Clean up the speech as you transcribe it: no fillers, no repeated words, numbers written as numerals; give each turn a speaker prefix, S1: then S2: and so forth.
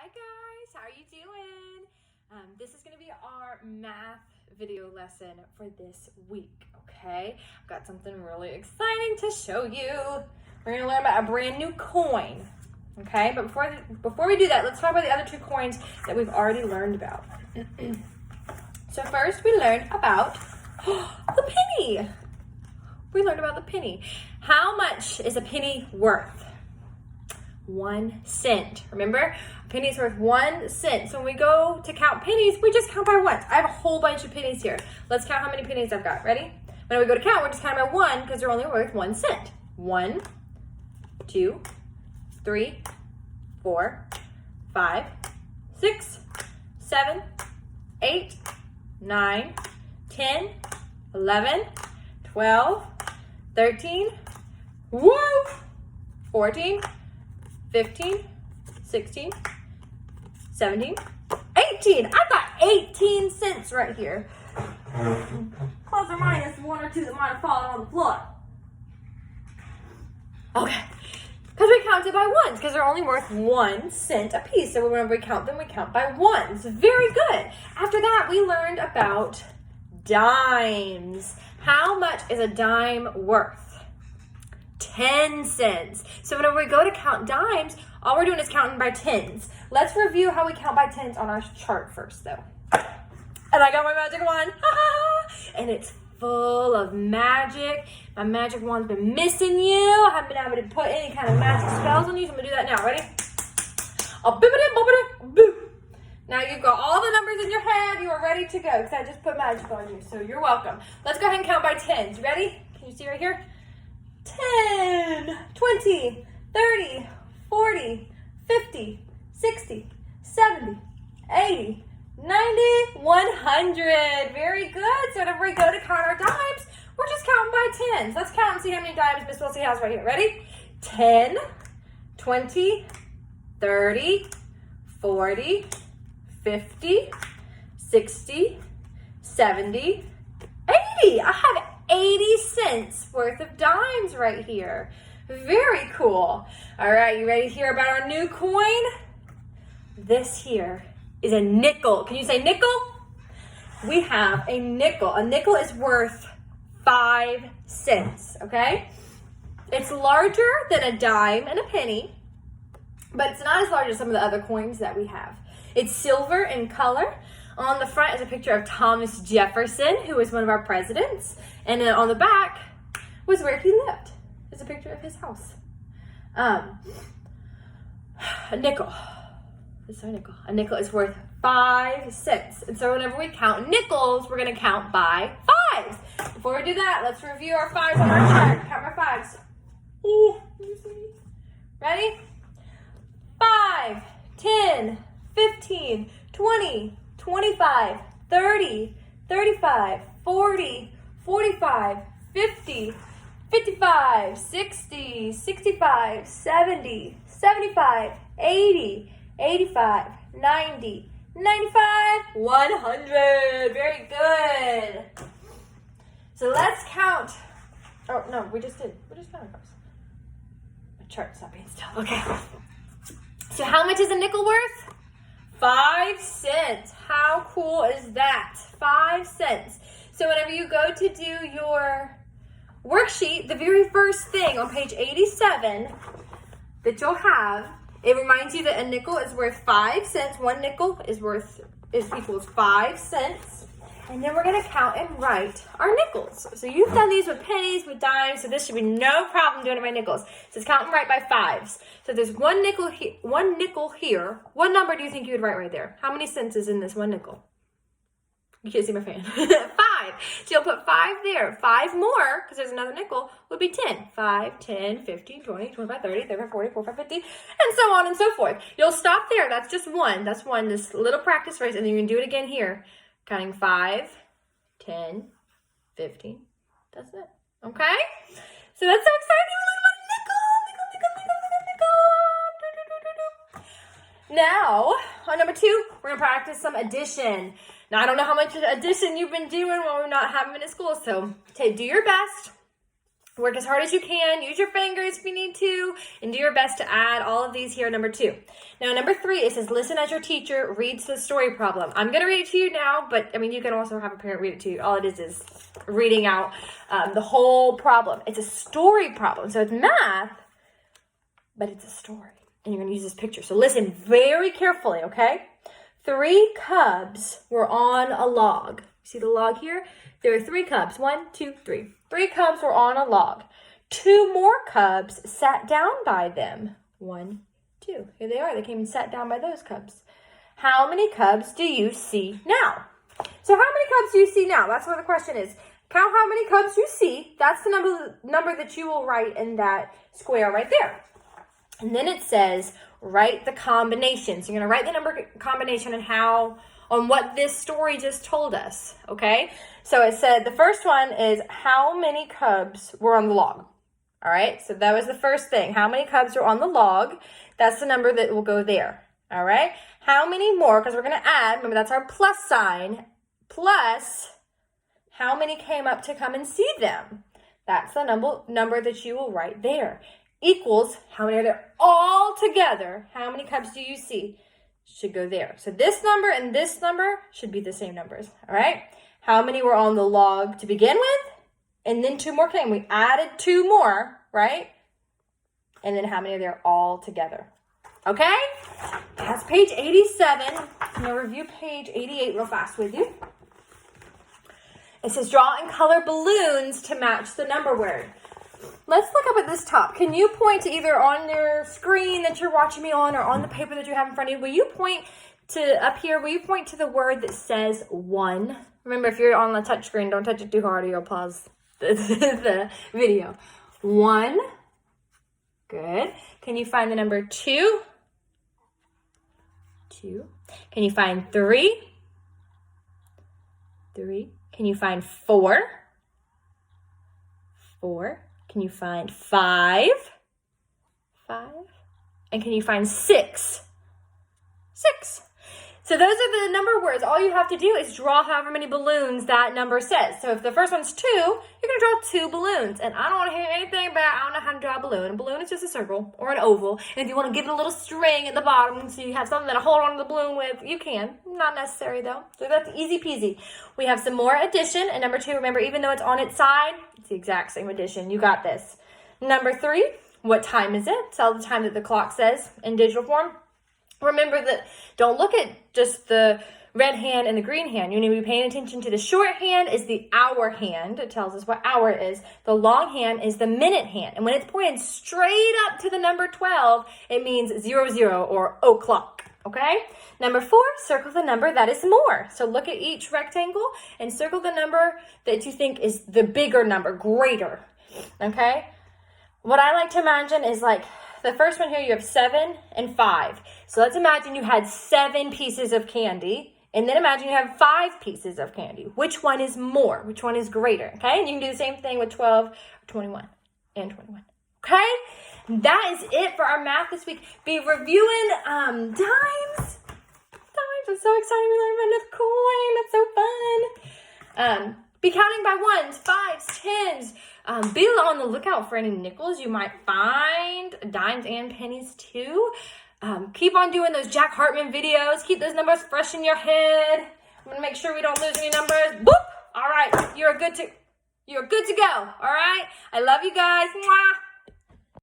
S1: guys, how are you doing? This is going to be our math video lesson for this week, okay? I've got something really exciting to show you. We're going to learn about a brand new coin, okay? But before we do that, let's talk about the other two coins that we've already learned about. So first we learned about the penny. We learned about the penny. How much is a penny worth? 1 cent. Remember, a penny's worth 1 cent. So when we go to count pennies, we just count by ones. I have a whole bunch of pennies here. Let's count how many pennies I've got. Ready? When we go to count, we're just counting by one because they're only worth 1 cent. 1, 2, 3, 4, 5, 6, 7, 8, 9, 10, 11, 12, 13, 14, 15, 16, 17, 18. I've got 18 cents right here. Plus or minus 1 or 2 that might have fallen on the floor. Okay. Because we counted by ones, because they're only worth 1 cent a piece. So whenever we count them, we count by ones. Very good. After that, we learned about dimes. How much is a dime worth? 10 cents. So whenever we go to count dimes, all we're doing is counting by tens. Let's review how we count by tens on our chart first, though. And I got my magic wand. And it's full of magic. My magic wand's been missing you. I haven't been able to put any kind of magic spells on you, so I'm going to do that now. Ready? Now you've got all the numbers in your head. You are ready to go because I just put magic on you, so you're welcome. Let's go ahead and count by tens. You ready? Can you see right here? 10, 20, 30, 40, 50, 60, 70, 80, 90, 100. Very good. So whenever we go to count our dimes, we're just counting by tens. Let's count and see how many dimes Miss Wilsey has right here. Ready? 10, 20, 30, 40, 50, 60, 70, 80. I have 80 cents worth of dimes right here. Very cool. All right, you ready to hear about our new coin? This here is a nickel. Can you say nickel? We have a nickel. A nickel is worth 5 cents, okay? It's larger than a dime and a penny, but it's not as large as some of the other coins that we have. It's silver in color. On the front is a picture of Thomas Jefferson, who was one of our presidents. And then on the back was where he lived. There's a picture of his house. A nickel. This is a nickel. A nickel is worth 5 cents. And so whenever we count nickels, we're going to count by fives. Before we do that, let's review our fives on our chart. Count our fives. Ooh, ready? 5, 10, 15, 20, 25, 30, 35, 40, 45, 50, 55, 60, 65, 70, 75, 80, 85, 90, 95, 100. Very good. So let's count. Oh, no, we just did. We just counted those. My chart's not being still. Okay. So how much is a nickel worth? 5 cents. How cool is that? 5 cents. So whenever you go to do your worksheet, the very first thing on page 87 that you'll have, it reminds you that a nickel is worth 5 cents. 1 nickel equals 5 cents. And then we're going to count and write our nickels. So you've done these with pennies, with dimes, so this should be no problem doing it by nickels. So it's count and write by fives. So there's 1 nickel here. What number do you think you would write right there? How many cents is in this 1 nickel? You can't see my fan. 5. So you'll put 5 there. 5 more, because there's another nickel, would be 10. 5, 10, 15, 20, 25, 30, 35, 40, 45, 50, and so on and so forth. You'll stop there. That's just 1. That's 1. This little practice race, and then you can do it again here. Counting 5, 10, 15. That's it. Okay? So that's so exciting. Now, on number 2, we're going to practice some addition. Now, I don't know how much addition you've been doing when we're not having it in school, so do your best. Work as hard as you can. Use your fingers if you need to. And do your best to add all of these here, number 2. Now, number 3, it says, listen as your teacher reads the story problem. I'm going to read it to you now, but, I mean, you can also have a parent read it to you. All it is reading out the whole problem. It's a story problem. So it's math, but it's a story. And you're going to use this picture. So listen very carefully, okay? 3 cubs were on a log. See the log here? There are 3 cubs. 1, 2, 3. 3 cubs were on a log. 2 more cubs sat down by them. 1, 2. Here they are. They came and sat down by those cubs. How many cubs do you see now? So how many cubs do you see now? That's what the question is. Count how many cubs you see. That's the number that you will write in that square right there. And then it says, write the combination. So you're going to write the number combination and on what this story just told us, okay? So it said, the first one is how many cubs were on the log, all right? So that was the first thing. How many cubs were on the log? That's the number that will go there, all right? How many more, because we're going to add, remember that's our plus sign, plus how many came up to come and see them. That's the number that you will write there. Equals, how many are there all together? How many cubs do you see? Should go there. So this number and this number should be the same numbers, all right? How many were on the log to begin with? And then 2 more came. We added 2 more, right? And then how many are there all together? Okay? That's page 87. I'm going to review page 88 real fast with you. It says, draw and color balloons to match the number word. Let's look up at this top. Can you point to either on your screen that you're watching me on or on the paper that you have in front of you? Will you point to up here? Will you point to the word that says 1? Remember, if you're on the touch screen, don't touch it too hard or you'll pause the video. 1. Good. Can you find the number 2? 2. Can you find 3? 3. Can you find 4? 4. Can you find 5? 5. And can you find 6? 6. So those are the number words. All you have to do is draw however many balloons that number says. So if the first one's 2, you're going to draw 2 balloons. And I don't want to hear anything about, I don't know how to draw a balloon. A balloon is just a circle or an oval. And if you want to give it a little string at the bottom so you have something to hold on to the balloon with, you can. Not necessary though. So that's easy peasy. We have some more addition. And number 2, remember, even though it's on its side, it's the exact same addition. You got this. Number 3, what time is it? Tell the time that the clock says in digital form. Remember that don't look at just the red hand and the green hand. You need to be paying attention to the short hand is the hour hand. It tells us what hour it is. The long hand is the minute hand. And when it's pointed straight up to the number 12, it means 00 or o'clock. Okay? Number 4, circle the number that is more. So look at each rectangle and circle the number that you think is the bigger number, greater. Okay? What I like to imagine is like the first one here, you have 7 and 5. So let's imagine you had 7 pieces of candy. And then imagine you have 5 pieces of candy. Which one is more? Which one is greater? Okay? And you can do the same thing with 12, 21, and 21. Okay? That is it for our math this week. Be reviewing dimes. Dimes. I'm so excited to learn about the coin. That's so fun. Be counting by 1s, 5s, 10s. Be on the lookout for any nickels you might find, dimes and pennies too. Keep on doing those Jack Hartman videos. Keep those numbers fresh in your head. I'm going to make sure we don't lose any numbers. Boop! All right, you're good to go. All right? I love you guys. Mwah!